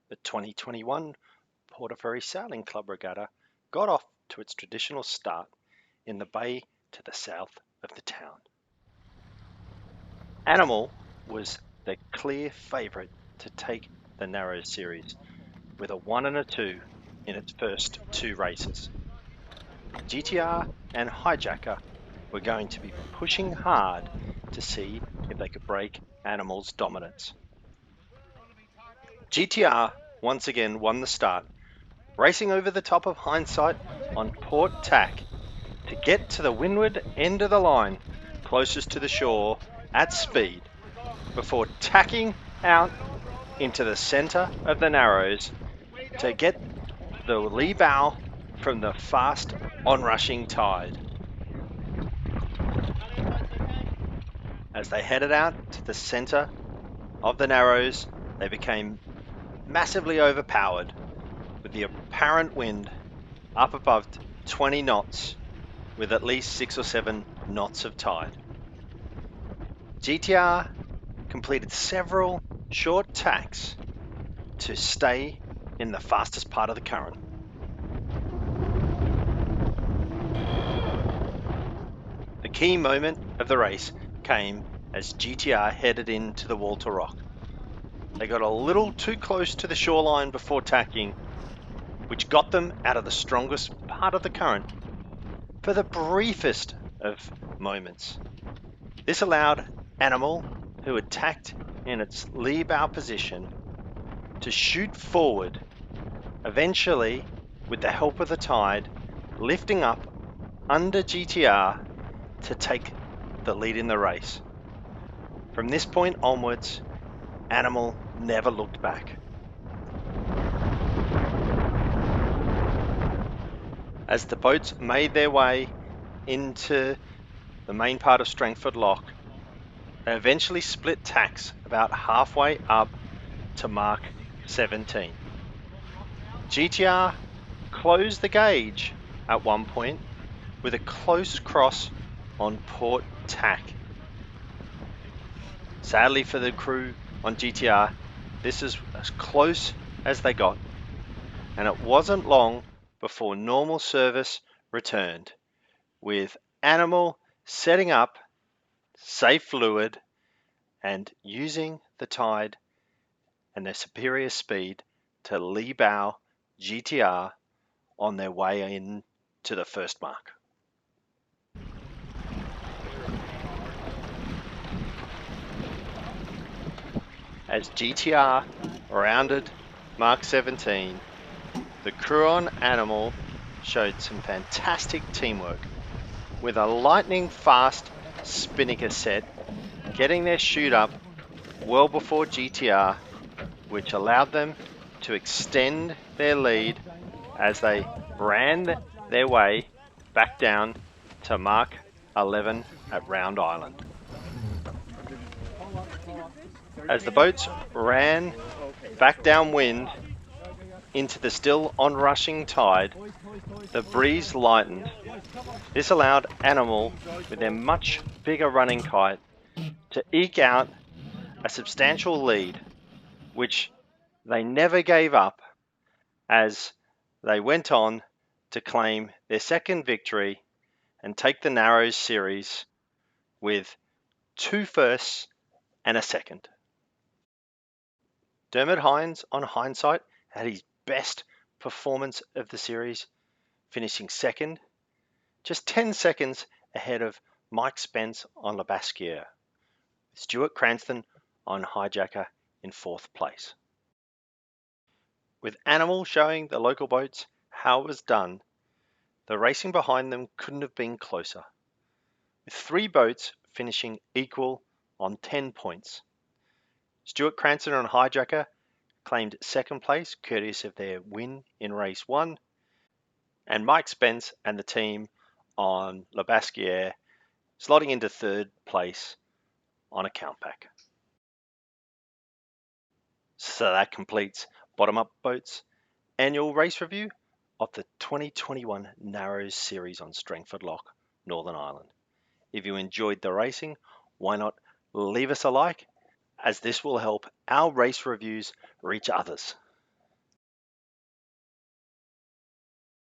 The 2021 Portaferry Sailing Club Regatta got off to its traditional start in the bay to the south of the town. Animal was the clear favourite to take the Narrows series with a 1 and a 2 in its first two races. GTR and Hijacker were going to be pushing hard to see if they could break Animal's dominance. GTR once again won the start, racing over the top of Hindsight on port tack to get to the windward end of the line closest to the shore at speed before tacking out into the centre of the Narrows to get the lee bow from the fast onrushing tide. As they headed out to the centre of the Narrows, they became massively overpowered with the apparent wind up above 20 knots with at least 6 or 7 knots of tide. GTR completed several short tacks to stay in the fastest part of the current. The key moment of the race came as GTR headed into the wall to rock. They got a little too close to the shoreline before tacking, which got them out of the strongest part of the current for the briefest of moments. This allowed Animal, who had tacked in its lee bow position, to shoot forward, eventually, with the help of the tide, lifting up under GTR to take the lead in the race. From this point onwards, Animal never looked back. As the boats made their way into the main part of Strangford Lock, they eventually split tacks about halfway up to mark 17. GTR closed the gauge at one point with a close cross on port tack. Sadly for the crew on GTR, this is as close as they got, and it wasn't long before normal service returned, with Animal setting up safe fluid and using the tide and their superior speed to lee bow GTR on their way in to the first mark. As GTR rounded mark 17, the crew on Animal showed some fantastic teamwork with a lightning fast spinnaker set, getting their chute up well before GTR, which allowed them to extend their lead as they ran their way back down to mark 11 at Round Island. As the boats ran back downwind into the still onrushing tide, the breeze lightened. This allowed Animal, with their much bigger running kite, to eke out a substantial lead, which they never gave up as they went on to claim their second victory and take the Narrows series with 2 firsts and a second. Dermot Hines on Hindsight had his best performance of the series, finishing second, just 10 seconds ahead of Mike Spence on La Basquiere, with Stuart Cranston on Hijacker in 4th place. With Animal showing the local boats how it was done, the racing behind them couldn't have been closer, with 3 boats finishing equal on 10 points. Stuart Cranston on Hijacker claimed 2nd place, courtesy of their win in race 1, and Mike Spence and the team on La Basquiere slotting into 3rd place on a countpack. So that completes Bottom Up Boats' annual race review of the 2021 Narrows series on Strangford Lock, Northern Ireland. If you enjoyed the racing, why not leave us a like, as this will help our race reviews reach others.